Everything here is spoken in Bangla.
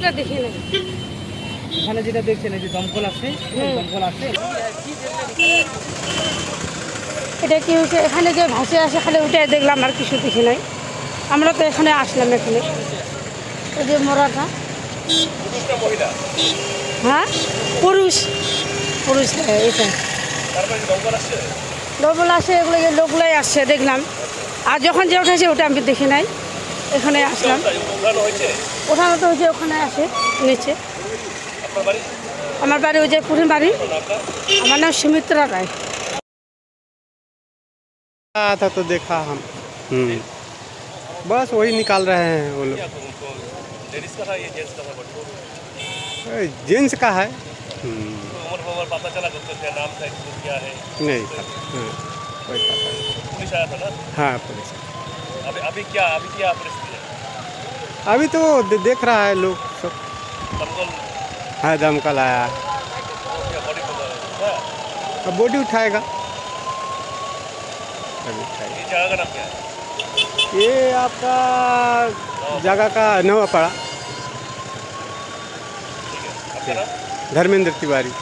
ওটা দেখি না। এখানে যেটা দেখছেন এই যে দমকল আছে, দমকল আছে। এটা কি হয়েছে, এখানে যে ভাসে আসে খালি ওটাই দেখলাম, আর কিছু দেখি নাই। আমরা তো এখানে আসলাম, এখানে ওই যে মরাটা। হ্যাঁ, পুরুষ পুরুষ এটা ডবল আসে, এগুলো লোকগুলাই আসছে দেখলাম। আর যখন যে উঠেছে ওটা আমি দেখি নাই, এখানে আসলাম। ওঠানো তো হয়েছে, ওখানে আসে নিচে। আমার বাড়ি ওই যে পুরীর বাড়ি। আমার নাম সুমিত্রা রায়। आया था तो देखा हम। बस वही निकाल रहे हैं वो लोग। लेडीज का था ये जेंट्स का था? जेंट्स का है। उम्र पता चला क्या नाम था, क्या है? नहीं था। कोई पता नहीं। पुलिस आया था ना? हाँ पुलिस। अभी क्या परिस्थिति है? अभी तो देख रहा है लोग सब। दमकल? हाँ दमकल आया। क्या बॉडी को अब बॉडी उठाएगा। अभी उठाएगा। ये जगह का नाम क्या है? ये आपका जगह का नवापाड़ा। ठीक है, आपका नाम? धर्मेंद्र तिवारी।